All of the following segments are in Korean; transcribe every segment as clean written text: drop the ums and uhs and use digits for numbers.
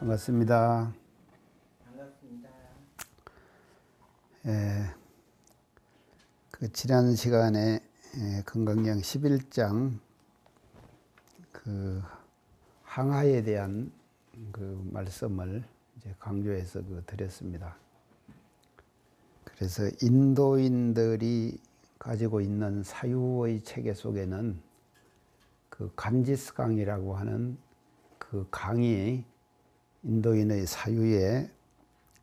반갑습니다. 반갑습니다. 지난 시간에 건강경 11장 항하에 대한 말씀을 이제 강조해서 드렸습니다. 그래서 인도인들이 가지고 있는 사유의 체계 속에는 간지스강이라고 하는 강이 인도인의 사유에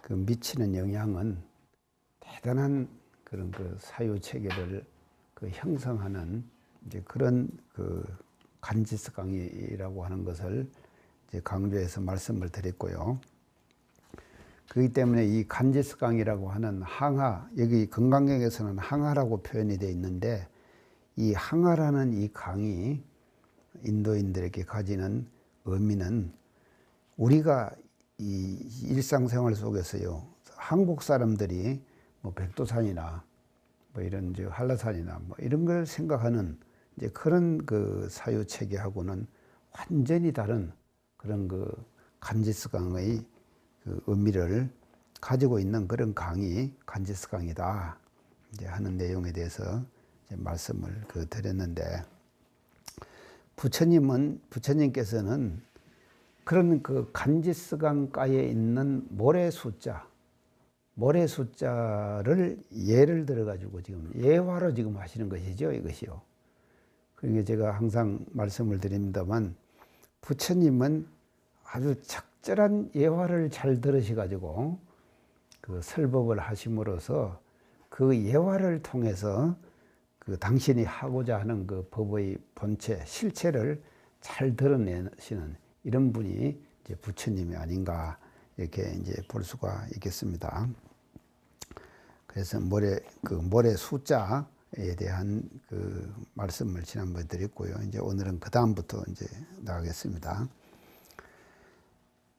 미치는 영향은 대단한 그런 사유 체계를 형성하는 이제 그런 간지스강이라고 하는 것을 이제 강조해서 말씀을 드렸고요. 그렇기 때문에 이 간지스강이라고 하는 항하, 여기 건강경에서는 항하라고 표현이 되어 있는데, 이 항하라는 이 강이 인도인들에게 가지는 의미는, 우리가 이 일상생활 속에서요, 한국 사람들이 백두산이나 이런 한라산이나 이런 걸 생각하는 이제 그런 사유 체계하고는 완전히 다른 그런 간지스강의 의미를 가지고 있는 그런 강이 간지스강이다 이제 하는 내용에 대해서 이제 말씀을 드렸는데, 부처님께서는 그런 간지스강가에 있는 모래숫자를 예를 들어 가지고 지금 예화로 지금 하시는 것이죠, 이것이요. 그러니까 제가 항상 말씀을 드립니다만, 부처님은 아주 적절한 예화를 잘 들으셔 가지고 설법을 하심으로써 그 예화를 통해서 당신이 하고자 하는 법의 본체, 실체를 잘 드러내시는 이런 분이 이제 부처님이 아닌가 이렇게 이제 볼 수가 있겠습니다. 그래서 모래 숫자에 대한 말씀을 지난번에 드렸고요. 이제 오늘은 그 다음부터 이제 나가겠습니다.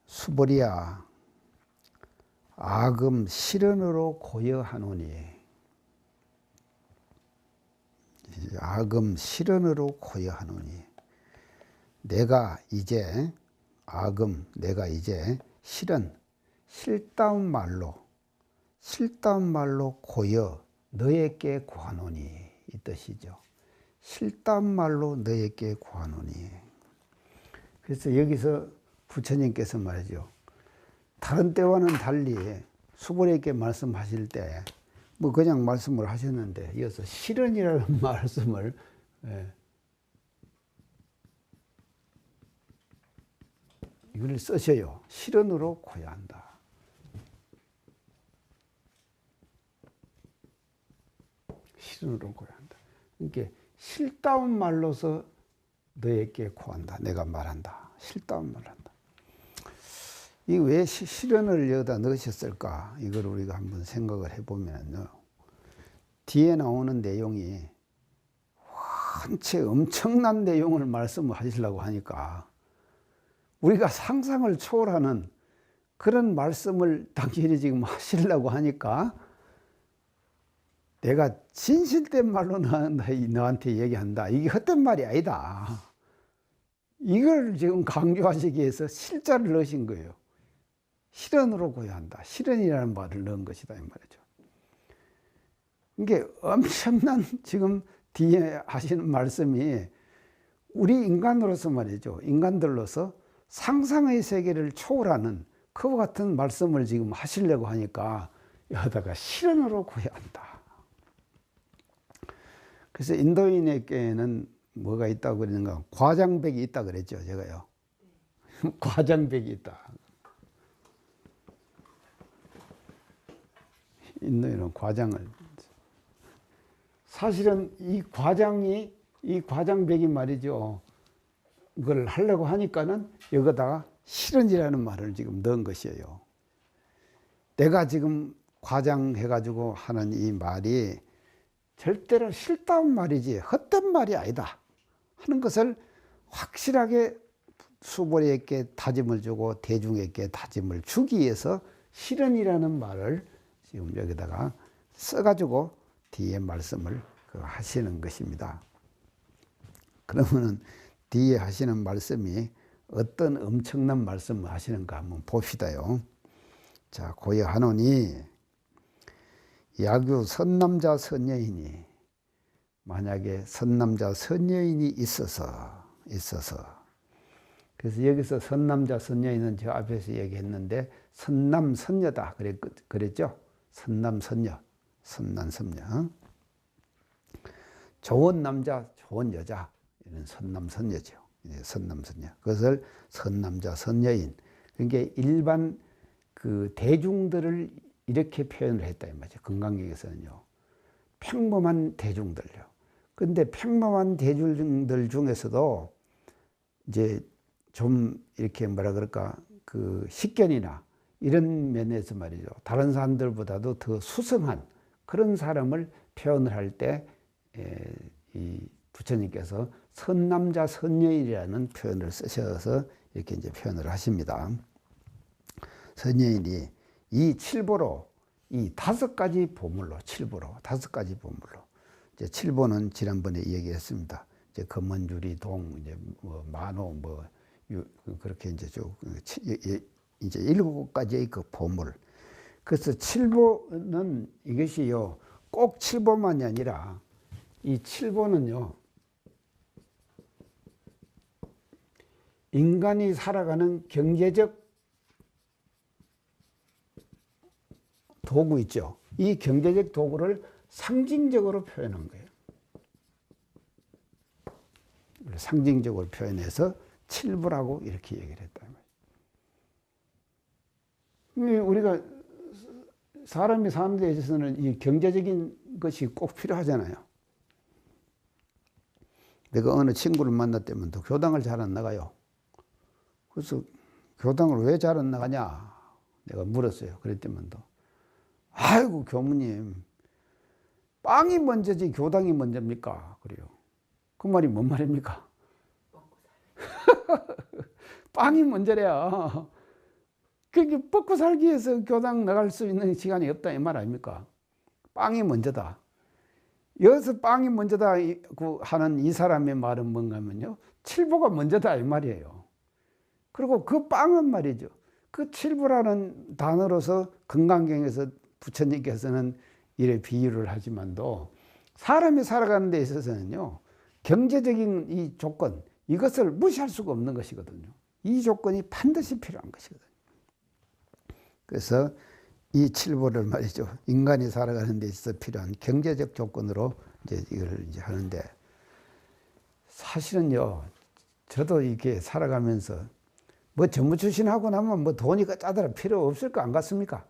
수보리야, 악음 실언으로 고여하노니. 악음 실언으로 고여하노니. 내가 이제 실은 실다운 말로 고여 너에게 구하노니, 이 뜻이죠. 실다운 말로 너에게 구하노니. 그래서 여기서 부처님께서 말이죠, 다른 때와는 달리 수보리에게 말씀하실 때 그냥 말씀을 하셨는데, 이어서 실언이라는 말씀을 이걸 쓰셔요. 실언으로 고야 한다. 실언으로 고야 한다. 그러니까 실다운 말로서 너에게 구한다. 내가 말한다. 실다운 말을 한다. 이 왜 실언을 여기다 넣으셨을까? 이걸 우리가 한번 생각을 해보면요, 뒤에 나오는 내용이 한채 엄청난 내용을 말씀하시려고 하니까, 우리가 상상을 초월하는 그런 말씀을 당신이 지금 하시려고 하니까, 내가 진실된 말로 너한테 얘기한다. 이게 헛된 말이 아니다. 이걸 지금 강조하시기 위해서 실자를 넣으신 거예요. 실언으로 고야 한다. 실언이라는 말을 넣은 것이다, 이 말이죠. 이게 엄청난 지금 뒤에 하시는 말씀이 우리 인간으로서 말이죠, 인간들로서 상상의 세계를 초월하는 그와 같은 말씀을 지금 하시려고 하니까 여기다가 실언으로 고야 한다. 그래서 인도인에게는 뭐가 있다고 그러는가? 과장백이 있다 그랬죠, 제가요. 과장백이 있다. 인도인은 과장을, 사실은 이 과장백이 말이죠, 그걸 하려고 하니까는 여기다가 실언이라는 말을 지금 넣은 것이에요. 내가 지금 과장해가지고 하는 이 말이 절대로 실다운 말이지 헛된 말이 아니다 하는 것을 확실하게 수보리에게 다짐을 주고 대중에게 다짐을 주기 위해서 실언이라는 말을 지금 여기다가 써가지고 뒤에 말씀을 하시는 것입니다. 그러면은 뒤에 하시는 말씀이 어떤 엄청난 말씀을 하시는가 한번 봅시다요. 자, 고여하노니 야규 선남자 선여인이, 만약에 선남자 선여인이 있어서 그래서 여기서 선남자 선여인은 저 앞에서 얘기했는데 선남 선녀다 그랬죠. 선남 선녀, 선남 선녀, 좋은 남자 좋은 여자, 이런 선남 선녀죠. 선남 선녀, 그것을 선남자 선여인, 그러니까 일반 그 대중들을 이렇게 표현을 했다 이 말이죠. 금강경에서는요, 평범한 대중들요. 근데 평범한 대중들 중에서도 이제 좀 이렇게 뭐라 그럴까, 그 식견이나 이런 면에서 말이죠, 다른 사람들보다도 더 수성한 그런 사람을 표현을 할 때 이 부처님께서 선남자 선여인이라는 표현을 쓰셔서 이렇게 이제 표현을 하십니다. 선여인이 이 칠보로, 이 5가지 보물로, 칠보로 5가지 보물로, 이제 칠보는 지난번에 얘기했습니다. 이제 검은주리, 동, 이제 뭐 만호, 뭐 그렇게 이제 쭉 이제 7가지의 그 보물. 그래서 칠보는 이것이요, 꼭 칠보만이 아니라 이 칠보는요, 인간이 살아가는 경제적 도구 있죠. 이 경제적 도구를 상징적으로 표현한 거예요. 상징적으로 표현해서 칠보라고 이렇게 얘기를 했다는 거예요. 우리가 사람이 사는 데 있어서는 이 경제적인 것이 꼭 필요하잖아요. 내가 어느 친구를 만났다면 또 교당을 잘 안 나가요. 그래서 교당을 왜 잘 안 나가냐 내가 물었어요. 그랬더니도 아이고 교무님, 빵이 먼저지 교당이 먼저입니까? 그래요. 그 말이 뭔 말입니까? 빵이 먼저래야. 그게 먹고 살기 위해서 교당 나갈 수 있는 시간이 없다 이 말 아닙니까? 빵이 먼저다. 여기서 빵이 먼저다 하는 이 사람의 말은 뭔가 하면요, 칠보가 먼저다 이 말이에요. 그리고 그 빵은 말이죠, 그 칠보라는 단어로서 금강경에서 부처님께서는 이래 비유를 하지만도 사람이 살아가는 데 있어서는요, 경제적인 이 조건, 이것을 무시할 수가 없는 것이거든요. 이 조건이 반드시 필요한 것이거든요. 그래서 이 칠보를 말이죠, 인간이 살아가는 데 있어서 필요한 경제적 조건으로 이제 이걸 이제 하는데, 사실은요, 저도 이렇게 살아가면서 뭐 전무 출신하고 나면 뭐 돈이 짜더라 필요 없을 거 안 같습니까?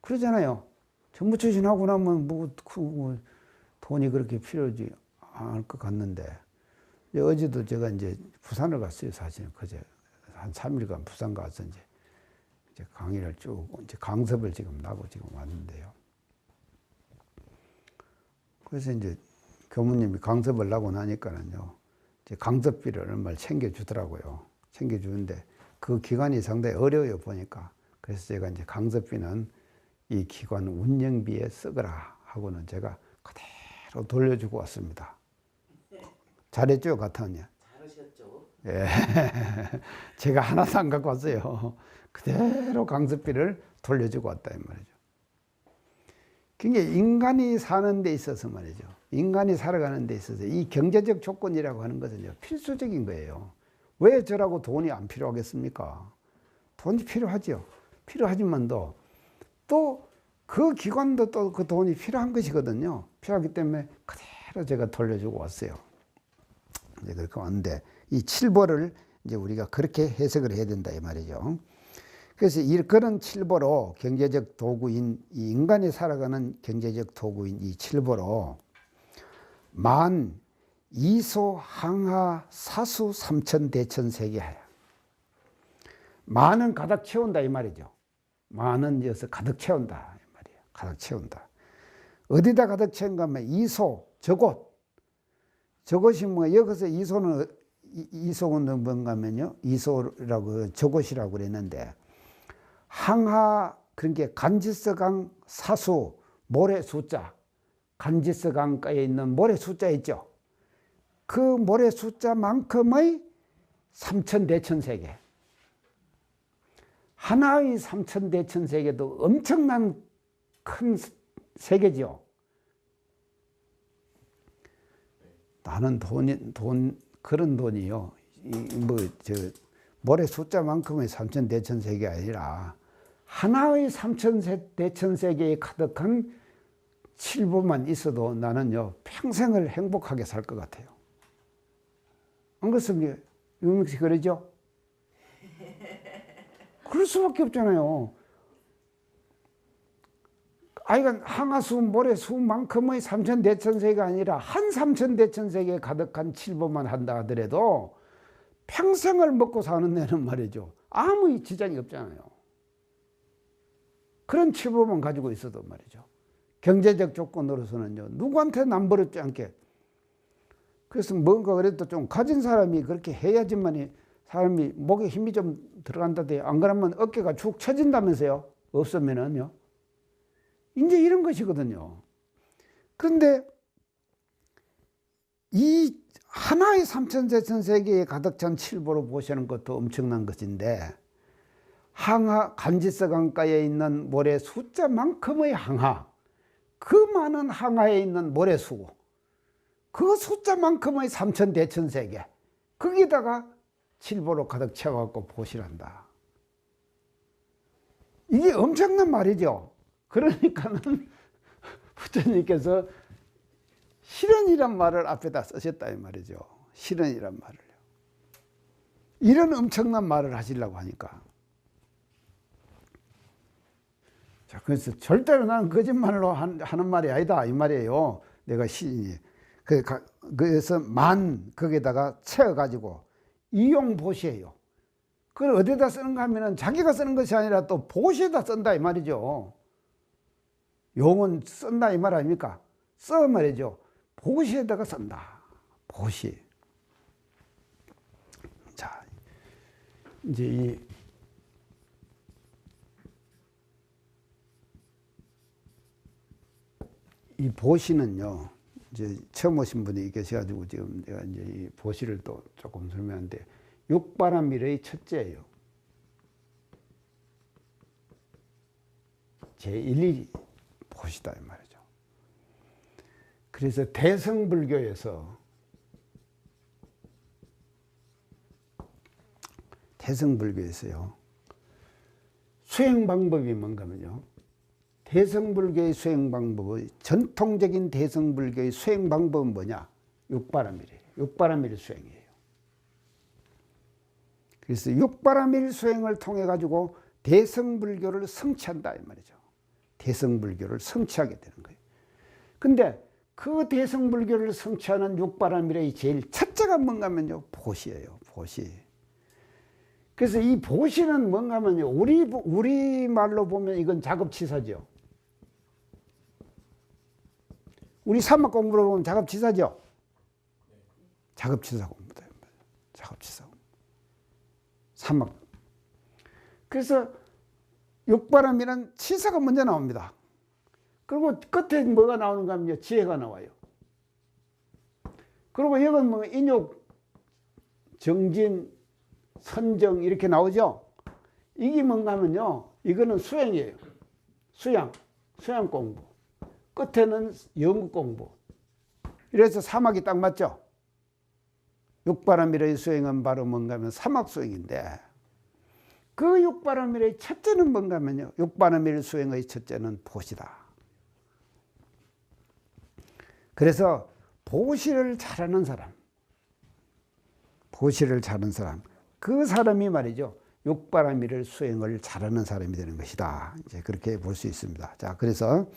그러잖아요. 전무 출신하고 나면 뭐 돈이 그렇게 필요하지 않을 것 같는데, 어제도 제가 이제 부산을 갔어요. 사실은 그제 한 3일간 부산 가서 이제 강의를 쭉, 이제 강습을 지금 나고 지금 왔는데요. 그래서 이제 교무님이 강습을 나고 나니까는요, 이제 강습비를 얼마를 챙겨주더라고요. 챙겨주는데 그 기간이 상당히 어려워요, 보니까. 그래서 제가 이제 강습비는 이 기관 운영비에 쓰거라 하고는 제가 그대로 돌려주고 왔습니다. 잘했죠, 같으냐? 잘하셨죠? 예. 제가 하나도 안 갖고 왔어요. 그대로 강습비를 돌려주고 왔다 이 말이죠. 그러니까 인간이 사는 데 있어서 말이죠, 인간이 살아가는 데 있어서 이 경제적 조건이라고 하는 것은요, 필수적인 거예요. 왜 저라고 돈이 안 필요하겠습니까? 돈이 필요하죠. 필요하지만도 또 그 기관도 또 그 돈이 필요한 것이거든요. 필요하기 때문에 그대로 제가 돌려주고 왔어요. 이제 그렇게 왔는데, 이 칠보를 이제 우리가 그렇게 해석을 해야 된다 이 말이죠. 그래서 그런 칠보로 경제적 도구인, 이 인간이 살아가는 경제적 도구인 이 칠보로 만 이소 항하 사수 삼천 대천 세계하여, 만은 가득 채운다 이 말이죠. 만은 이어서 가득 채운다 이 말이에요. 가득 채운다. 어디다 가득 채운가 하면 이소, 저곳. 저곳이 뭐, 여기서 이소는 뭔가 하면요, 이소라고 저곳이라고 그랬는데, 항하, 그러니까 간지서강 사수, 모래 숫자, 간지서강가에 있는 모래 숫자 있죠. 그 모래 숫자만큼의 삼천대천세계. 하나의 삼천대천세계도 엄청난 큰 세계죠. 나는 그런 돈이요. 모래 숫자만큼의 삼천대천세계가 아니라 하나의 삼천대천세계에 가득한 칠보만 있어도 나는요, 평생을 행복하게 살 것 같아요. 안 그렇습니까? 유명식 씨 그러죠? 그럴 수밖에 없잖아요. 아이가 항하수 모래수만큼의 삼천대천세계가 아니라 한 삼천대천세계에 가득한 칠보만 한다 하더라도 평생을 먹고 사는 데는 말이죠, 아무 지장이 없잖아요. 그런 칠보만 가지고 있어도 말이죠, 경제적 조건으로서는요, 누구한테 남부럽지 않게. 그래서 뭔가 그래도 좀 가진 사람이 그렇게 해야지만 사람이 목에 힘이 좀 들어간다대. 안 그러면 어깨가 축 처진다면서요. 없으면은요. 이제 이런 것이거든요. 그런데 이 하나의 삼천대천세계에 가득 찬 칠보로 보시는 것도 엄청난 것인데, 항하 간지서 강가에 있는 모래 숫자만큼의 항하, 그 많은 항하에 있는 모래수, 그 숫자만큼의 삼천대천세계, 거기다가 칠보로 가득 채워갖고 보시란다. 이게 엄청난 말이죠. 그러니까는 부처님께서 실현이란 말을 앞에다 쓰셨다 이 말이죠. 실현이란 말을요. 이런 엄청난 말을 하시려고 하니까. 자, 그래서 절대로 나는 거짓말로 하는 말이 아니다 이 말이에요. 내가 시인이. 그래서 거기다가 채워가지고 이용보시예요. 그걸 어디다 쓰는가 하면은 자기가 쓰는 것이 아니라 또 보시에다 쓴다 이 말이죠. 용은 쓴다 이 말 아닙니까? 써 말이죠. 보시에다가 쓴다. 보시. 자, 이제 이 보시는요, 이제 처음 오신 분이 계셔가지고 지금 내가 이제 이 보시를 또 조금 설명하는데, 육바라밀의 첫째예요. 제1이 보시다 이 말이죠. 그래서 대성불교에서요, 수행 방법이 뭔가면요, 대성불교의 수행 방법의 전통적인 대성불교의 수행 방법은 뭐냐? 육바라밀이에요. 육바라밀 수행이에요. 그래서 육바라밀 수행을 통해 가지고 대성불교를 성취한다 이 말이죠. 대성불교를 성취하게 되는 거예요. 근데 그 대성불교를 성취하는 육바라밀의 제일 첫째가 뭔가면요, 보시예요. 보시. 그래서 이 보시는 뭔가면요, 우리 말로 보면 이건 작업치사죠. 우리 사막 공부로 보면 작업치사죠. 작업치사 공부다. 작업치사 공부. 사막. 그래서 육바람이란 치사가 먼저 나옵니다. 그리고 끝에 뭐가 나오는가 하면 지혜가 나와요. 그리고 이건 뭐 인욕, 정진, 선정 이렇게 나오죠. 이게 뭔가 하면요, 이거는 수행이에요. 수양 공부. 끝에는 연구 공부. 이래서 사막이 딱 맞죠. 육바라밀의 수행은 바로 뭔가 하면 사막 수행인데, 그 육바라밀의 첫째는 뭔가 하면요, 육바라밀 수행의 첫째는 보시다. 그래서 보시를 잘하는 사람, 그 사람이 말이죠, 육바라밀 수행을 잘하는 사람이 되는 것이다. 이제 그렇게 볼 수 있습니다. 자, 그래서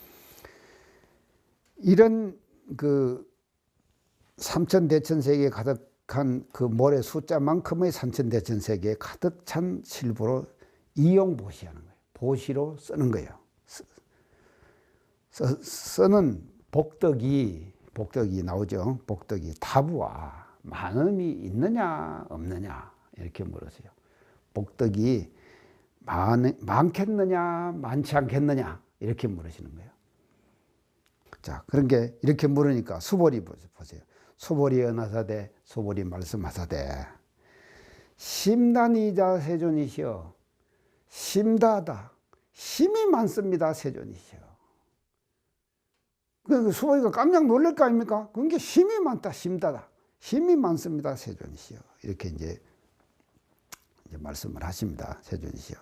이런 그 삼천대천세계에 가득한 그 모래 숫자만큼의 삼천대천세계에 가득 찬 실보로 이용보시하는 거예요. 보시로 쓰는 거예요. 쓰는 복덕이 나오죠. 복덕이 다부와 많음이 있느냐 없느냐 이렇게 물으세요. 복덕이 많겠느냐 많지 않겠느냐 이렇게 물으시는 거예요. 자, 그런 게 이렇게 물으니까 수보리 보세요. 수보리 언하사대, 수보리 말씀하사대. 심단이자 세존이시여. 심다하다. 힘이 많습니다. 세존이시여. 그 수보리가 깜짝 놀랄 거 아닙니까? 그게 힘이 많다. 심다다. 힘이 많습니다. 세존이시여. 이렇게 이제 말씀을 하십니다. 세존이시여.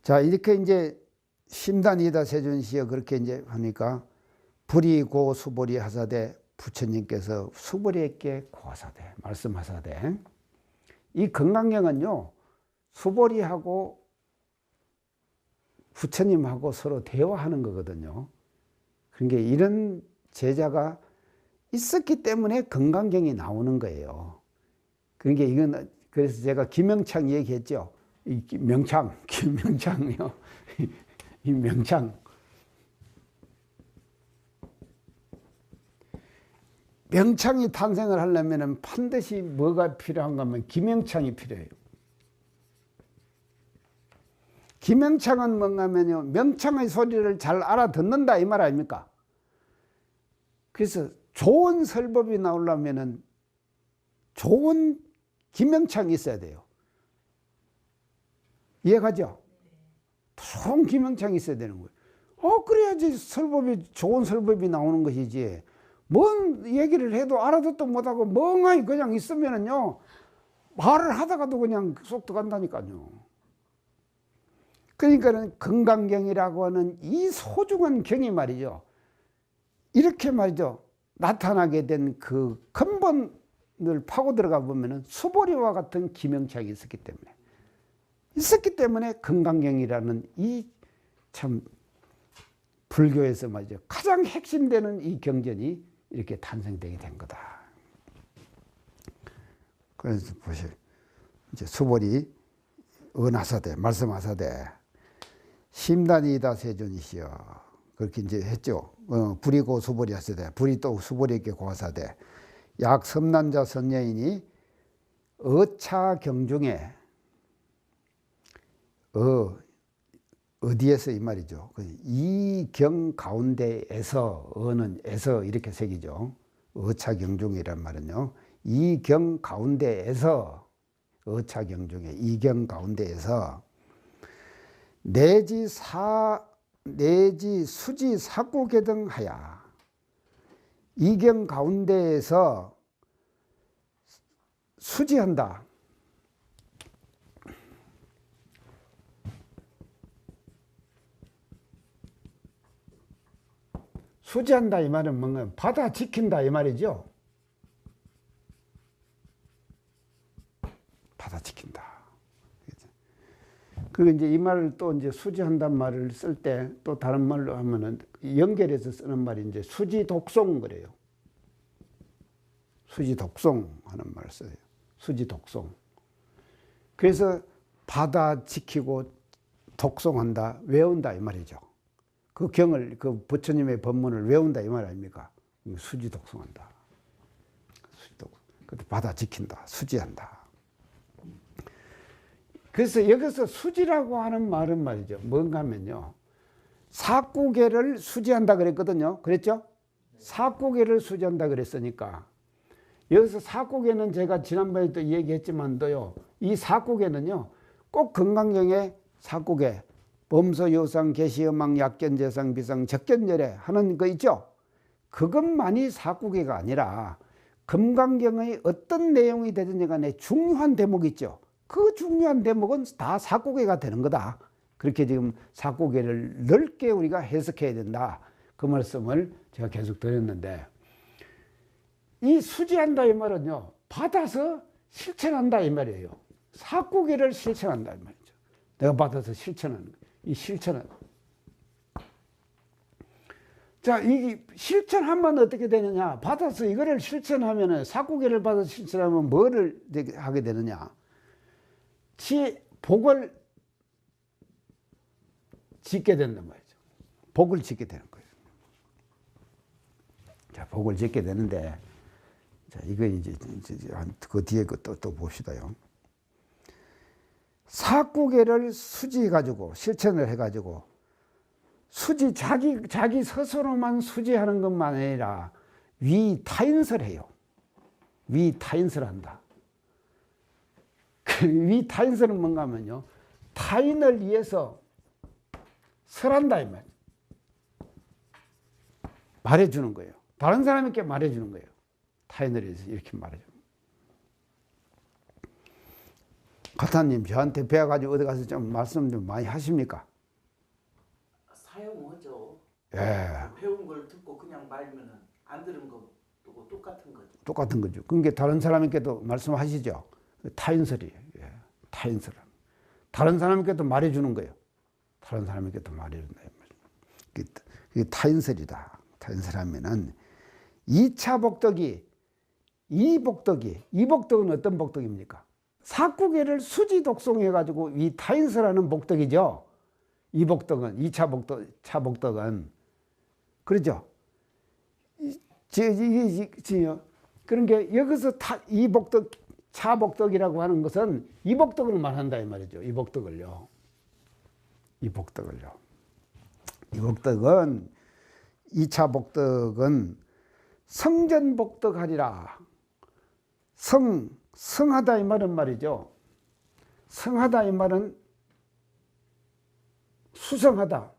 자, 이렇게 이제 심단이다 세존이시여 그렇게 이제 하니까 불이 고 수보리 하사대 부처님께서 수보리에게 고하사대 말씀하사대 이 건강경은요 수보리하고 부처님하고 서로 대화하는 거거든요. 그러니까 이런 제자가 있었기 때문에 건강경이 나오는 거예요. 그러니까 이건 그래서 제가 김명창 얘기했죠. 이 김명창이요. 이 명창. 명창이 탄생을 하려면 반드시 뭐가 필요한가 하면 김명창이 필요해요. 김명창은 뭔가 하면요. 명창의 소리를 잘 알아듣는다 이 말 아닙니까? 그래서 좋은 설법이 나오려면 좋은 김명창이 있어야 돼요. 이해가죠? 좋은 김명창이 있어야 되는 거예요. 그래야지 좋은 설법이 나오는 것이지. 뭔 얘기를 해도 알아듣도 못하고 멍하니 그냥 있으면은요, 말을 하다가도 그냥 쏙 들어간다니까요. 그러니까는 건강경이라고 하는 이 소중한 경이 말이죠. 이렇게 말이죠. 나타나게 된 그 근본을 파고 들어가 보면은 수보리와 같은 김영창이 있었기 때문에 건강경이라는 이 참 불교에서 말이죠. 가장 핵심되는 이 경전이 이렇게 탄생되게 된 거다. 그래서 보세요. 이제 수보리 은하사대 말씀하사대 심단이다 세존이시여 그렇게 이제 했죠. 불이 고 수보리 하사대 불이 또 수보리에게 고하사대 약 섬난자 선녀인이 어차경중에 어디에서 이 말이죠. 이 경 가운데에서 어는 에서 이렇게 새기죠. 어차경중이란 말은요. 이 경 가운데에서 어차경중에 이 경 가운데에서 내지 수지 사구개등하야 이 경 가운데에서 수지한다. 수지한다 이 말은 뭔가 받아 지킨다 이 말이죠. 받아 지킨다. 그리고 이제 이 말을 또 이제 수지한단 말을 쓸 때 또 다른 말로 하면은 연결해서 쓰는 말이 이제 수지 독송 그래요. 수지 독송 하는 말을 써요. 수지 독송. 그래서 받아 지키고 독송한다, 외운다 이 말이죠. 그 경을, 그 부처님의 법문을 외운다 이 말 아닙니까? 수지 독송한다. 받아 지킨다, 수지한다. 그래서 여기서 수지라고 하는 말은 말이죠. 뭔가 하면요. 사구계를 수지한다 그랬거든요. 그랬죠? 사구계를 수지한다 그랬으니까. 여기서 사구계는 제가 지난번에도 얘기했지만도요. 이 사구계는요. 꼭 건강경에 사구계. 범소, 요상, 계시, 음악, 약견, 재상, 비상, 적견열애 하는 거 있죠? 그것만이 사구계가 아니라 금강경의 어떤 내용이 되든지 간에 중요한 대목이 있죠. 그 중요한 대목은 다 사구계가 되는 거다. 그렇게 지금 사구계를 넓게 우리가 해석해야 된다. 그 말씀을 제가 계속 드렸는데 이 수지한다 이 말은요. 받아서 실천한다 이 말이에요. 사구계를 실천한다 이 말이죠. 내가 받아서 실천하는 거예요. 이 실천은. 자, 이 실천하면 어떻게 되느냐? 받아서 이거를 실천하면은 사구계를 받아서 실천하면 뭐를 하게 되느냐? 복을 짓게 된단 말이죠. 복을 짓게 되는 거예요. 자, 복을 짓게 되는데, 자, 이거 이제 그 뒤에 또 봅시다요. 사구계를 수지해가지고, 실천을 해가지고, 자기 스스로만 수지하는 것만 아니라, 위타인설해요. 위타인설한다. 위 타인설은 뭔가 하면요, 타인을 위해서 설한다 이 말이에요. 말해주는 거예요. 다른 사람에게 말해주는 거예요. 타인을 위해서 이렇게 말해주는 거예요. 가타님, 저한테 배워가지고 어디 가서 좀 말씀 좀 많이 하십니까? 사용하죠. 예. 배운 걸 듣고 그냥 말면은 안 들은 거 똑같은 거죠. 똑같은 거죠. 그러니까 다른 사람에게도 말씀하시죠. 타인설이에요. 예. 타인설. 다른 사람에게도 말해주는 거예요. 다른 사람에게도 말해준다. 그게 타인설이다. 타인설하면은 2차 복덕이 이복덕은 어떤 복덕입니까? 사구계를 수지 독송해가지고 이 타인설하는 복덕이죠. 이복덕은 2차 복덕, 차 복덕은 그렇죠. 그러니까 여기서 이복덕, 차복덕이라고 하는 것은 이복덕을 말한다 이 말이죠. 이복덕을요. 이복덕은 2차 복덕은 성전복덕하리라. 성하다 이 말은 말이죠. 성하다 이 말은 수성하다.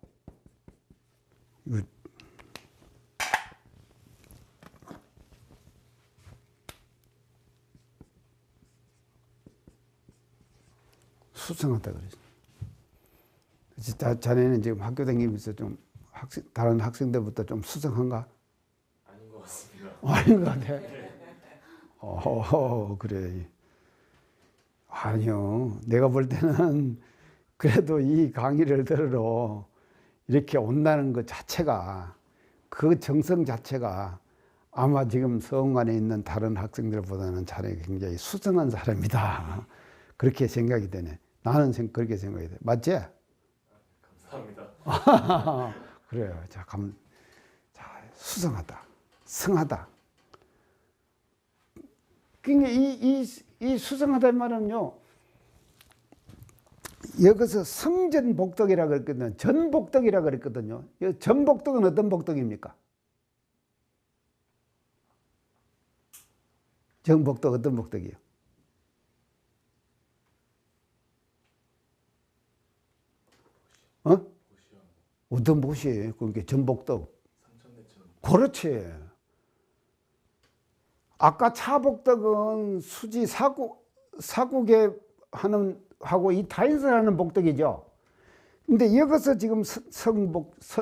수성하다 그러죠. 자네는 지금 학교 다니면서 좀 다른 학생들부터 좀 수성한가? 아닌 것 같습니다. 아닌 것 같아. 그래. 아니요. 내가 볼 때는 그래도 이 강의를 들으러 이렇게 온다는 것 자체가, 그 정성 자체가 아마 지금 서원관에 있는 다른 학생들보다는 자네가 굉장히 수성한 사람이다. 그렇게 생각이 되네. 나는 그렇게 생각이 돼. 맞지? 감사합니다. 그래요. 자, 수성하다, 성하다. 그러니까 이 수성하다 말은요, 여기서 성전복덕이라고 그랬거든요. 전복덕이라고 그랬거든요. 전복덕은 어떤 복덕입니까? 전복덕 어떤 복덕이에요? 어떤 보시에요? 그러니까 전복덕. 그렇지. 아까 차복덕은 수지 사국에 하고 이 타인설 하는 복덕이죠. 근데 여기서 지금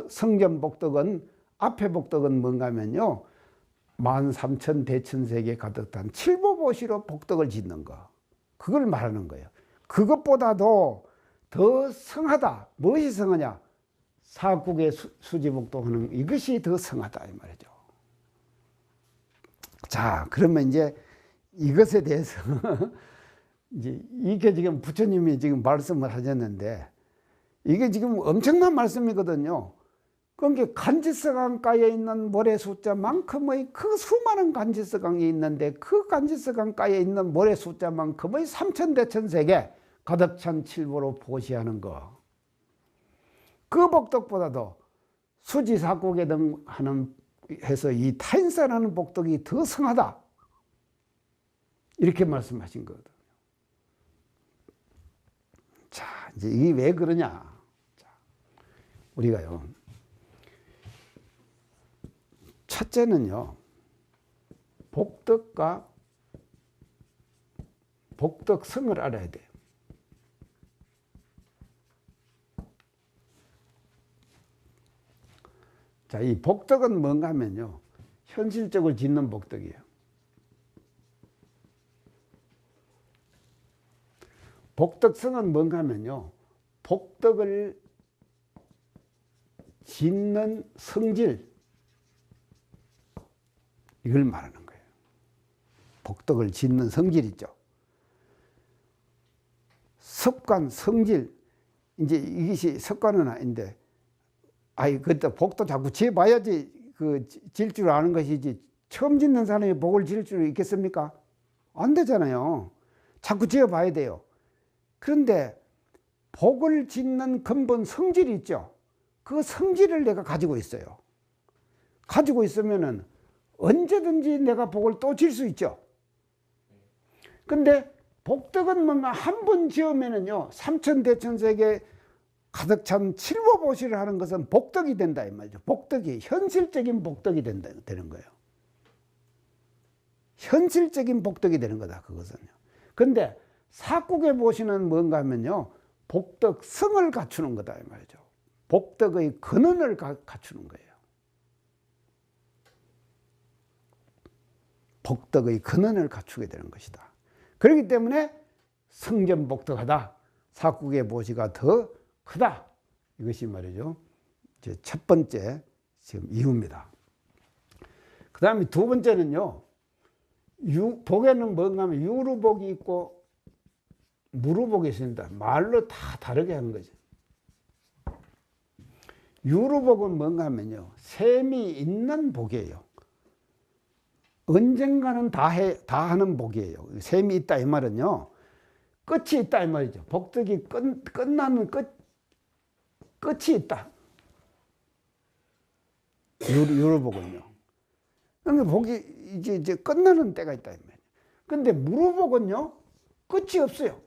성전복덕은, 앞에 복덕은 뭔가 하면요, 13,000 대천세계 가득한 칠보보시로 복덕을 짓는 거. 그걸 말하는 거예요. 그것보다도 더 성하다. 무엇이 성하냐? 사국의 수지복덕하는 이것이 더 성하다 이 말이죠. 자, 그러면 이제 이것에 대해서 이제 이게 지금 부처님이 지금 말씀을 하셨는데, 이게 지금 엄청난 말씀이거든요. 그러니까 간지서강가에 있는 모래 숫자만큼의 그 수많은 간지서강이 있는데, 그 간지서강가에 있는 모래 숫자만큼의 3,000대천세계 가득 찬 칠보로 보시하는 거. 그 복덕보다도 수지사국에 등 하는 해서 이 타인설하는 복덕이 더 성하다. 이렇게 말씀하신 거거든요. 자, 이제 이게 왜 그러냐? 자, 우리가요, 첫째는요, 복덕과 복덕성을 알아야 돼요. 자, 이 복덕은 뭔가 하면요, 현실적으로 짓는 복덕이에요. 복덕성은 뭔가 하면요, 복덕을 짓는 성질, 이걸 말하는 거예요. 복덕을 짓는 성질 있죠. 습관, 성질, 이제 이것이 습관은 아닌데, 그때 복도 자꾸 지어봐야지 질 줄 아는 것이지, 처음 짓는 사람이 복을 지을 줄 있겠습니까? 안 되잖아요. 자꾸 지어봐야 돼요. 그런데 복을 짓는 근본 성질이 있죠. 그 성질을 내가 가지고 있어요. 가지고 있으면은 언제든지 내가 복을 또 질 수 있죠. 근데 복덕은 뭔가 한 번 지으면은요, 삼천대천세계 가득 찬 칠보보시를 하는 것은 복덕이 된다 이 말이죠. 복덕이 현실적인 복덕이 되는 거예요. 현실적인 복덕이 되는 거다 그것은요. 근데 사국의 보시는 뭔가 하면요, 복덕성을 갖추는 거다 이 말이죠. 복덕의 근원을 갖추는 거예요. 복덕의 근원을 갖추게 되는 것이다. 그렇기 때문에 성전복덕하다, 사국의 보시가 더 크다. 이것이 말이죠, 이제 첫 번째 지금 이유입니다. 그 다음에 두 번째는요, 복에는 뭔가 하면 유루복이 있고 무루복이 있습니다. 말로 다 다르게 하는 거죠. 유루복은 뭔가 하면요, 셈이 있는 복이에요. 언젠가는 다 하는 복이에요. 셈이 있다 이 말은요, 끝이 있다 이 말이죠. 복덕이 끝나는 끝이 있다. 유루복은요. 그러니까 복이 이제 끝나는 때가 있다 이 말이에요. 근데 무루복은요, 끝이 없어요.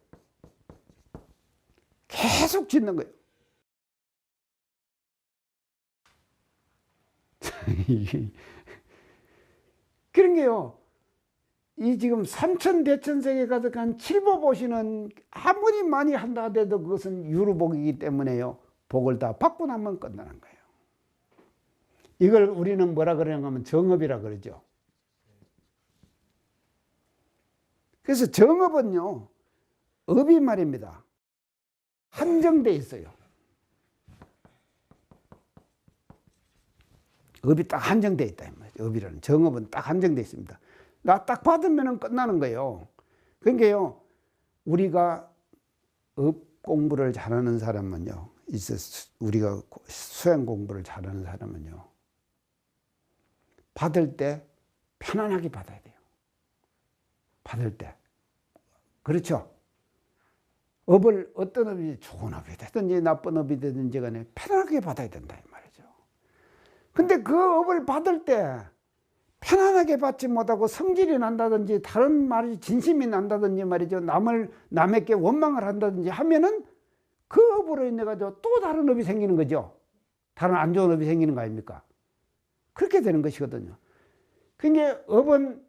계속 짓는 거예요. 그런 게요, 이 지금 삼천대천세계 가득한 칠보보시는 아무리 많이 한다 하더라도 그것은 유루복이기 때문에요, 복을 다 받고 나면 끝나는 거예요. 이걸 우리는 뭐라 그러냐 하면 정업이라 그러죠. 그래서 정업은요, 업이 말입니다, 한정돼 있어요. 업이 딱 한정돼 있다 이 말이죠. 업이라는 정업은 딱 한정돼 있습니다. 나 딱 받으면 끝나는 거예요. 그러니까요, 우리가 업 공부를 잘하는 사람은요, 우리가 수행 공부를 잘하는 사람은요, 받을 때 편안하게 받아야 돼요. 받을 때. 그렇죠? 업을 어떤 업이 좋은 업이 되든지 나쁜 업이 되든지 간에 편안하게 받아야 된다 이 말이죠. 근데 그 업을 받을 때 편안하게 받지 못하고 성질이 난다든지 다른 말이 진심이 난다든지 말이죠, 남에게 원망을 한다든지 하면은 그 업으로 인해 가지고 또 다른 업이 생기는 거죠. 다른 안 좋은 업이 생기는 거 아닙니까? 그렇게 되는 것이거든요. 그러니까 업은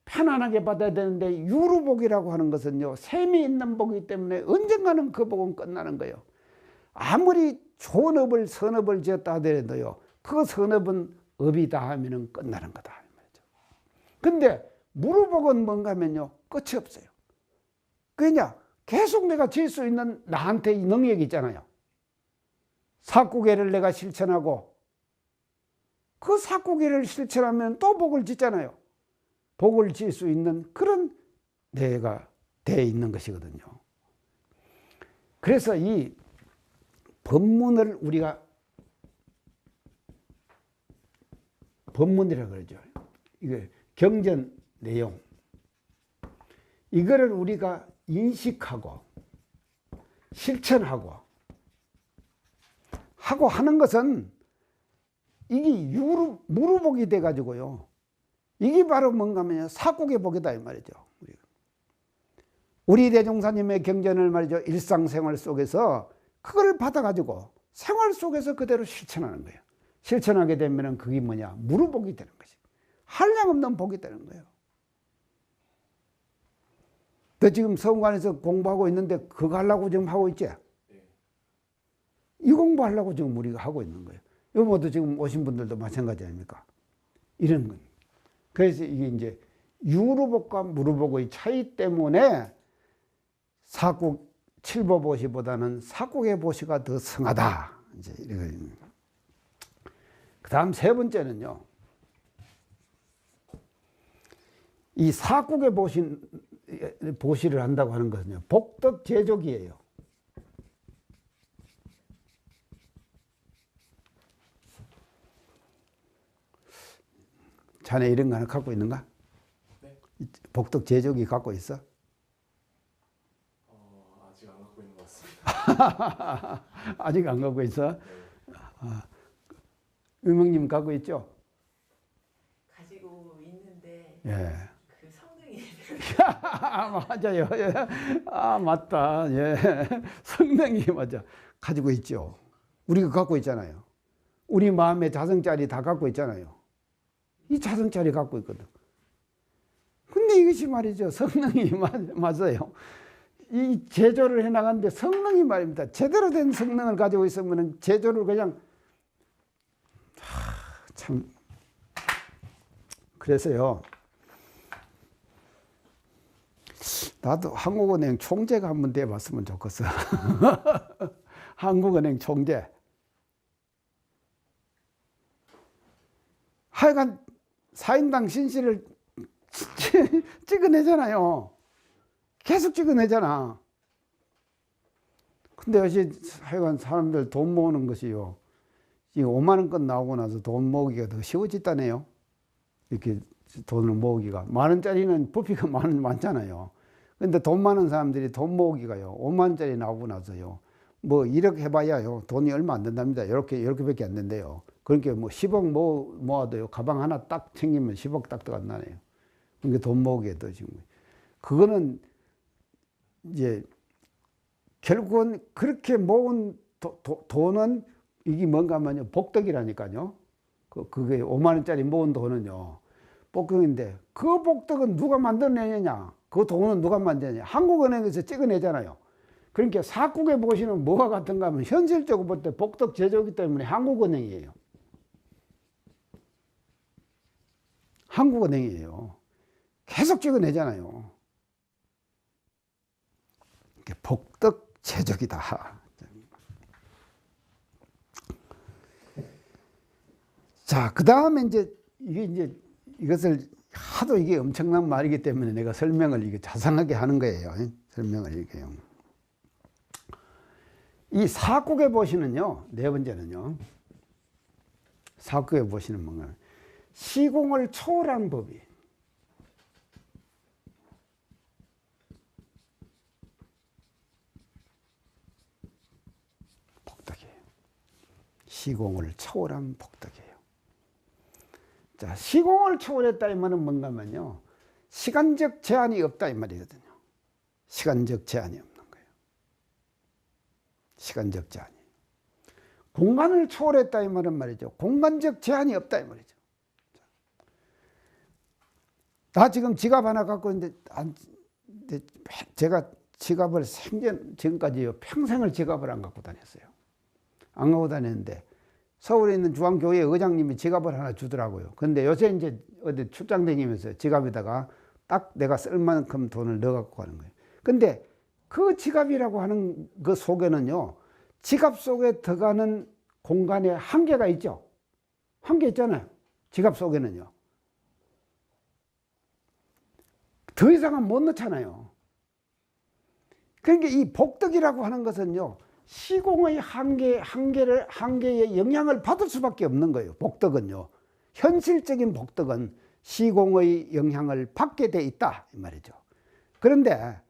편안하게 받아야 되는데 유루복이라고 하는 것은요, 셈이 있는 복이기 때문에 언젠가는 그 복은 끝나는 거예요. 아무리 좋은 업을 선업을 지었다 하더라도요, 그 선업은 업이다 하면은 끝나는 거다. 근데 무루복은 뭔가 하면요, 끝이 없어요. 그냥 계속 내가 지을 수 있는 나한테 이 능력이 있잖아요. 사구계를 내가 실천하고 그 사구계를 실천하면 또 복을 짓잖아요. 복을 지을 수 있는 그런 내가 돼 있는 것이거든요. 그래서 이 법문을 우리가 법문이라고 그러죠. 이게 경전 내용, 이거를 우리가 인식하고 실천하고 하는 것은 이게 무루복이 돼 가지고요, 이게 바로 뭔가 하면 사국의 복이다 이 말이죠. 우리 대종사님의 경전을 말이죠, 일상생활 속에서 그걸 받아 가지고 생활 속에서 그대로 실천하는 거예요. 실천하게 되면 그게 뭐냐, 무루복이 되는 것이, 한량없는 복이 되는 거예요. 너 지금 서원관에서 공부하고 있는데 그거 하려고 지금 하고 있지? 네. 이 공부하려고 지금 우리가 하고 있는 거예요. 여보도 지금 오신 분들도 마찬가지 아닙니까? 이런 건. 그래서 이게 이제 유루복과 무루복의 차이 때문에 사국 칠보보시보다는 사국의 보시가 더 성하다. 이제 이런. 그 다음 세 번째는요, 이 사국의 보시를 한다고 하는 것은요, 복덕 제족이에요. 자네 이런 거 하나 갖고 있는가? 네? 복덕 제족이 갖고 있어? 아직 안 갖고 있는 것 같습니다. 아직 안 갖고 있어? 네. 의명님 갖고 있죠? 가지고 있는데 예. 그 성능이 맞아요. 예. 아, 맞다. 예. 성령이 맞아. 가지고 있죠. 우리가 갖고 있잖아요. 우리 마음에 자성짜리 다 갖고 있잖아요. 이 자성짜리 갖고 있거든. 근데 이것이 말이죠. 성령이 맞아요. 이 제조를 해 나가는데 성령이 말입니다. 제대로 된 성령을 가지고 있으면 제조를 그냥 참 그래서요. 나도 한국은행 총재가 한번 돼봤으면 좋겠어. 한국은행 총재. 하여간 4인당 신시를 찍어내잖아요. 계속 찍어내잖아. 근데 역시 하여간 사람들 돈 모으는 것이요. 이 5만 원권 나오고 나서 돈 모으기가 더 쉬워졌다네요. 이렇게 돈을 모으기가. 만 원짜리는 부피가 많잖아요. 근데 돈 많은 사람들이 돈 모으기가요. 5만 원짜리 나오고 나서요. 뭐 1억 해봐야요. 돈이 얼마 안 된답니다. 이렇게밖에 안 된대요. 그러니까 뭐 10억 모아도요. 가방 하나 딱 챙기면 10억 딱 들어간다네요. 그러니까 돈 모으기에 더 지금. 그거는 이제 결국은 그렇게 모은 돈은 이게 뭔가 하면요. 복덕이라니까요. 그게 5만 원짜리 모은 돈은요. 복덕인데 그 복덕은 누가 만들어내느냐. 그 돈은 누가 만드느냐. 한국은행에서 찍어내잖아요. 그러니까 사국에 보시면 뭐가 같은가 하면 현실적으로 볼 때 복덕 제조이기 때문에 한국은행이에요. 한국은행이에요. 계속 찍어내잖아요. 복덕 제적이다. 자, 그 다음에 이것을 하도 이게 엄청난 말이기 때문에 내가 설명을 이게 자상하게 하는 거예요. 설명을 이렇게요. 이 사국에 보시는요, 네 번째는요, 사국에 보시는 뭔가 시공을 초월한 법이 복덕이에요. 시공을 초월한 복덕이에요. 자, 시공을 초월했다 이 말은 뭔가 하면요, 시간적 제한이 없다 이 말이거든요. 시간적 제한이 없는 거예요. 시간적 제한이. 공간을 초월했다 이 말은 말이죠. 공간적 제한이 없다 이 말이죠. 나 지금 지갑 하나 갖고 있는데 제가 지갑을 지금까지요 평생을 지갑을 안 갖고 다녔어요. 안 갖고 다녔는데 서울에 있는 중앙교회 의장님이 지갑을 하나 주더라고요. 근데 요새 이제 어디 출장 다니면서 지갑에다가 딱 내가 쓸 만큼 돈을 넣어 갖고 가는 거예요. 근데 그 지갑이라고 하는 그 속에는요, 지갑 속에 들어가는 공간에 한계가 있죠. 한계 있잖아요. 지갑 속에는요. 더 이상은 못 넣잖아요. 그러니까 이 복덕이라고 하는 것은요, 시공의 한계에 영향을 받을 수밖에 없는 거예요. 복덕은요. 현실적인 복덕은 시공의 영향을 받게 돼 있다 이 말이죠. 그런데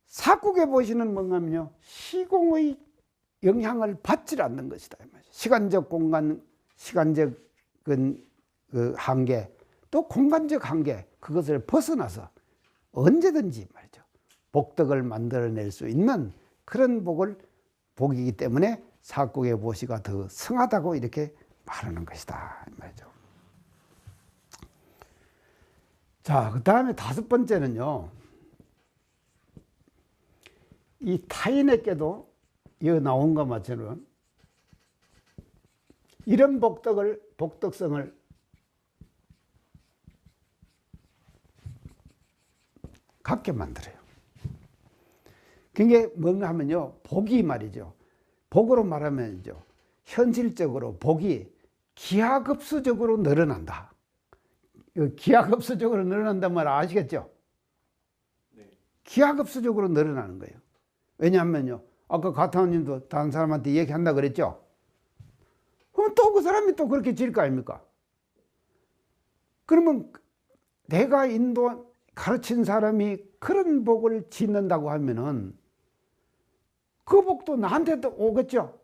사국에 보시는 뭔가면요, 시공의 영향을 받지 않는 것이다 이 말이죠. 시간적 공간, 시간적 그 한계, 또 공간적 한계, 그것을 벗어나서 언제든지 말이죠, 복덕을 만들어낼 수 있는 그런 복이기 때문에 사국의 보시가 더 성하다고 이렇게 말하는 것이다 말이죠. 자, 그 다음에 다섯 번째는요, 이 타인에게도 여기 나온 것 마찬가지로 이런 복덕성을 갖게 만들어요. 그게 뭔가 하면요, 복이 말이죠. 복으로 말하면요, 현실적으로 복이 기하급수적으로 늘어난다. 기하급수적으로 늘어난다는 말 아시겠죠? 네. 기하급수적으로 늘어나는 거예요. 왜냐하면요, 아까 가타원님도 다른 사람한테 얘기한다 그랬죠? 그럼 또 그 사람이 또 그렇게 질 거 아닙니까? 그러면 내가 가르친 사람이 그런 복을 짓는다고 하면은 그 복도 나한테도 오겠죠?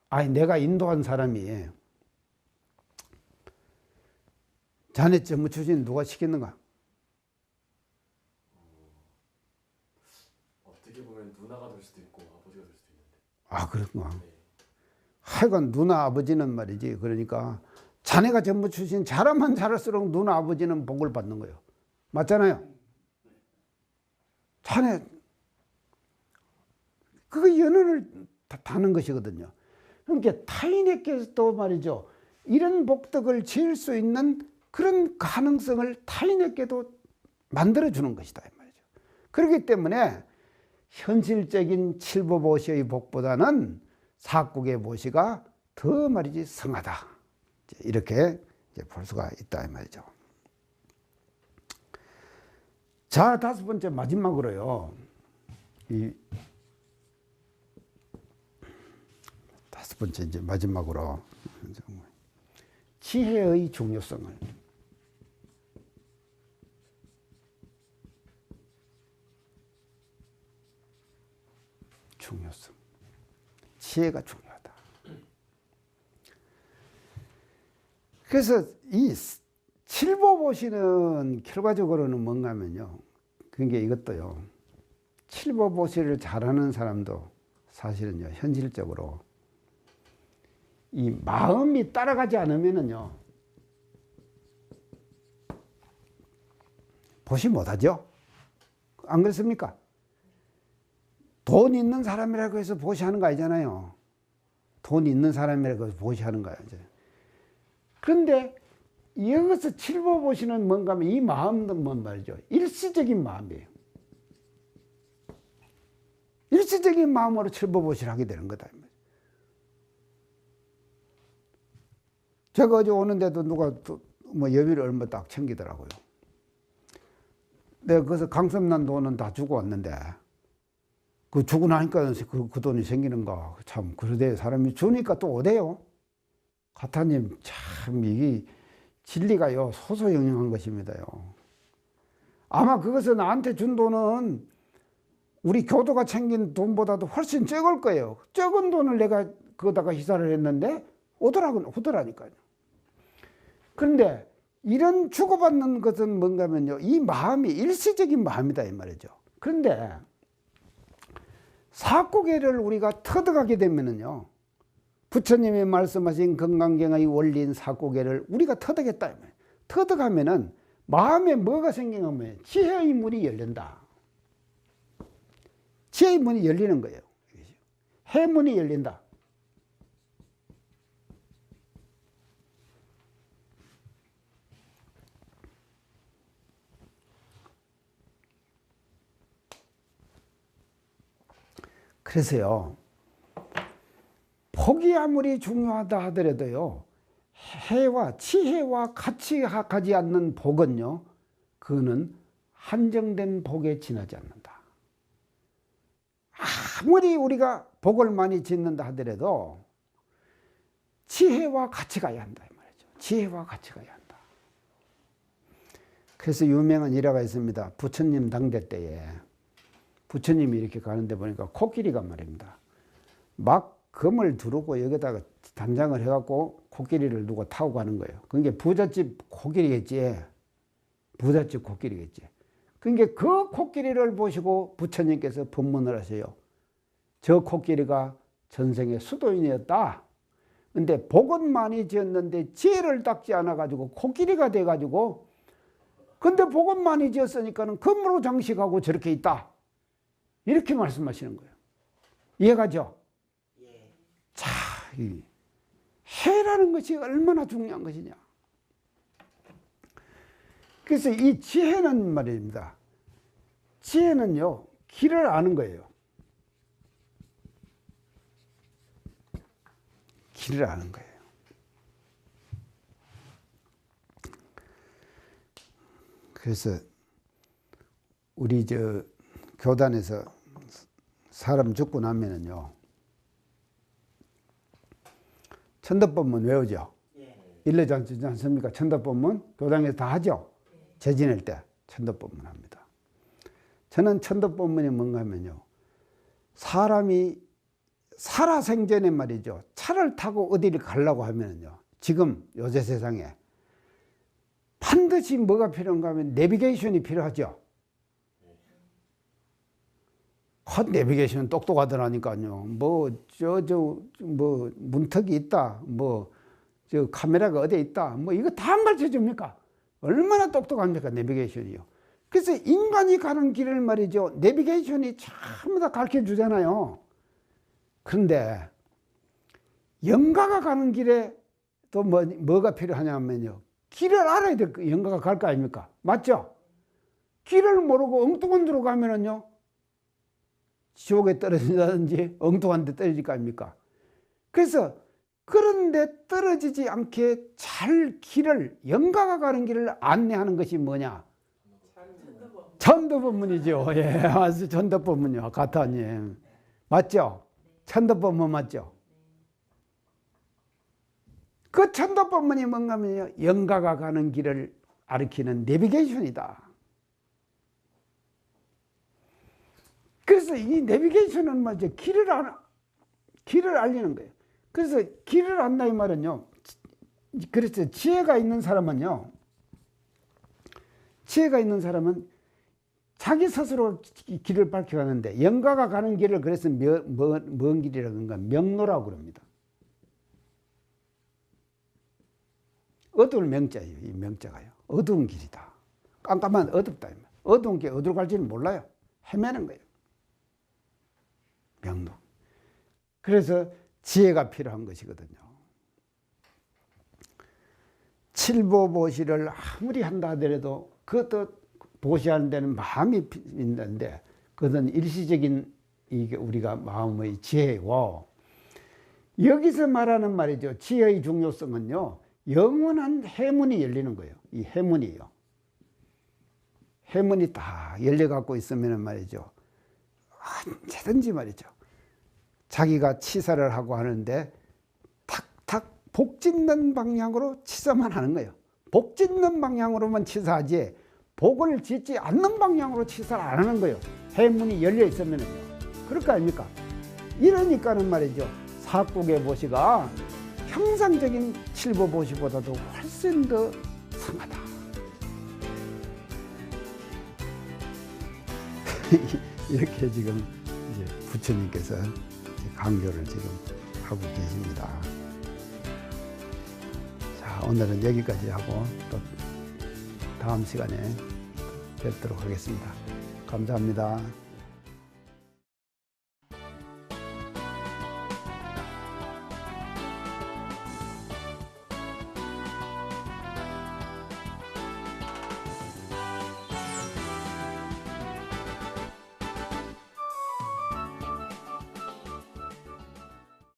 아니, 내가 인도한 사람이 자네 전무 출신 누가 시켰는가? 아, 그런가. 네. 하여간 누나 아버지는 말이지. 그러니까 자네가 전부 출신 잘하면 잘할수록 누나 아버지는 복을 받는 거예요. 맞잖아요. 자네 그거 연연을 다는 것이거든요. 그러니까 타인에게도 말이죠. 이런 복덕을 지을 수 있는 그런 가능성을 타인에게도 만들어주는 것이다 이 말이죠. 그렇기 때문에 현실적인 칠보보시의 복보다는 사국의 보시가 더 말이지 성하다. 이렇게 볼 수가 있다 이 말이죠. 자, 다섯 번째 마지막으로요. 이 다섯 번째 이제 마지막으로 지혜의 중요성을 지혜가 중요하다. 그래서 이 칠보보시는 결과적으로는 뭔가 하면요. 그게 이것도요. 칠보보시를 잘하는 사람도 사실은요. 현실적으로 이 마음이 따라가지 않으면은요. 보시 못하죠? 안 그렇습니까? 돈 있는 사람이라고 해서 보시하는 거 아니잖아요. 돈 있는 사람이라고 해서 보시하는 거예요. 그런데 여기서 칠보보시는 뭔가 하면 이 마음은 뭔 말이죠? 일시적인 마음이에요. 일시적인 마음으로 칠보보시를 하게 되는 거다. 제가 어제 오는데도 누가 뭐 여비를 얼마 딱 챙기더라고요. 내가 그래서 강섬난 돈은 다 주고 왔는데 그 주고 나니까 그 돈이 생기는가. 참 그러대. 사람이 주니까 또 오대요. 가타님 참 이게 진리가요 소소영영한 것입니다요. 아마 그것은 나한테 준 돈은 우리 교도가 챙긴 돈보다도 훨씬 적을 거예요. 적은 돈을 내가 그거다가 희사를 했는데 오더라니까요. 그런데 이런 주고받는 것은 뭔가 하면요. 이 마음이 일시적인 마음이다 이 말이죠. 그런데 사고계를 우리가 터득하게 되면은요. 부처님이 말씀하신 건강경의 원리인 사고계를 우리가 터득했다. 터득하면은 마음에 뭐가 생기냐면 지혜의 문이 열린다. 지혜의 문이 열리는 거예요. 해문이 열린다. 그래서요. 복이 아무리 중요하다 하더라도요. 해와 지혜와 같이 가지 않는 복은요. 그거는 한정된 복에 지나지 않는다. 아무리 우리가 복을 많이 짓는다 하더라도 지혜와 같이 가야 한다 이 말이죠. 지혜와 같이 가야 한다. 그래서 유명한 일화가 있습니다. 부처님 당대 때에 부처님이 이렇게 가는데 보니까 코끼리가 말입니다. 막 금을 두르고 여기다가 단장을 해갖고 코끼리를 누가 타고 가는 거예요. 그게 부잣집 코끼리겠지. 부잣집 코끼리겠지. 그러니까 그 코끼리를 보시고 부처님께서 법문을 하세요. 저 코끼리가 전생에 수도인이었다. 근데 복은 많이 지었는데 지혜를 닦지 않아가지고 코끼리가 돼가지고 근데 복은 많이 지었으니까는 금으로 장식하고 저렇게 있다. 이렇게 말씀하시는 거예요. 이해가죠? 예. 자, 이 해라는 것이 얼마나 중요한 것이냐. 그래서 이 지혜는 말입니다. 지혜는요, 길을 아는 거예요. 길을 아는 거예요. 그래서 우리 교단에서 사람 죽고 나면은요, 천도법문 외우죠. 예. 일러장지 않습니까? 천도법문 교당에서 다 하죠. 제 지낼 때 천도법문 합니다. 저는 천도법문이 뭔가 하면요, 사람이 살아생전에 말이죠, 차를 타고 어디를 가려고 하면요, 지금 요새 세상에 반드시 뭐가 필요한가 하면 내비게이션이 필요하죠. 내비게이션 똑똑하더라니까요. 뭐 문턱이 있다. 뭐 저 카메라가 어디에 있다. 뭐 이거 다 안 가르쳐 줍니까? 얼마나 똑똑합니까? 내비게이션이요. 그래서 인간이 가는 길을 말이죠. 내비게이션이 전부 다 가르쳐 주잖아요. 그런데 영가가 가는 길에 또 뭐가 필요하냐면요. 길을 알아야 될 영가가 갈 거 아닙니까? 맞죠? 길을 모르고 엉뚱한 데로 가면은요. 지옥에 떨어진다든지 엉뚱한 데 떨어질 거 아닙니까? 그래서 그런데 떨어지지 않게 잘 길을 영가가 가는 길을 안내하는 것이 뭐냐? 천도법문이죠. 예, 아주 천도법문이요. 가타님 맞죠? 천도법문 맞죠? 그 천도법문이 뭔가면요, 영가가 가는 길을 가리키는 내비게이션이다. 그래서 이 내비게이션은 뭐죠? 길을 알리는 거예요. 그래서 길을 안다 이 말은요. 그래서 지혜가 있는 사람은 자기 스스로 길을 밝혀가는데 영가가 가는 길을 그래서 먼 길이라든가 명로라고 그럽니다. 어두울 명자예요. 이 명자가요. 어두운 길이다. 깜깜한 어둡다. 어두운 게 어디로 갈지는 몰라요. 헤매는 거예요. 명로. 그래서 지혜가 필요한 것이거든요. 칠보보시를 아무리 한다 하더라도 그것도 보시하는 데는 마음이 있는데 그것은 일시적인 이게 우리가 마음의 지혜고, 여기서 말하는 말이죠. 지혜의 중요성은요. 영원한 해문이 열리는 거예요. 이 해문이요. 해문이 다 열려갖고 있으면 말이죠. 언제든지 말이죠. 자기가 치사를 하고 하는데 탁탁 복 짓는 방향으로 치사만 하는 거예요. 복 짓는 방향으로만 치사하지 복을 짓지 않는 방향으로 치사를 안 하는 거예요. 해문이 열려 있으면요. 그럴 거 아닙니까? 이러니까는 말이죠. 사국의 보시가 형상적인 칠보보시보다도 훨씬 더 성하다. 이렇게 지금 이제 부처님께서 강조를 지금 하고 계십니다. 자, 오늘은 여기까지 하고 또 다음 시간에 뵙도록 하겠습니다. 감사합니다.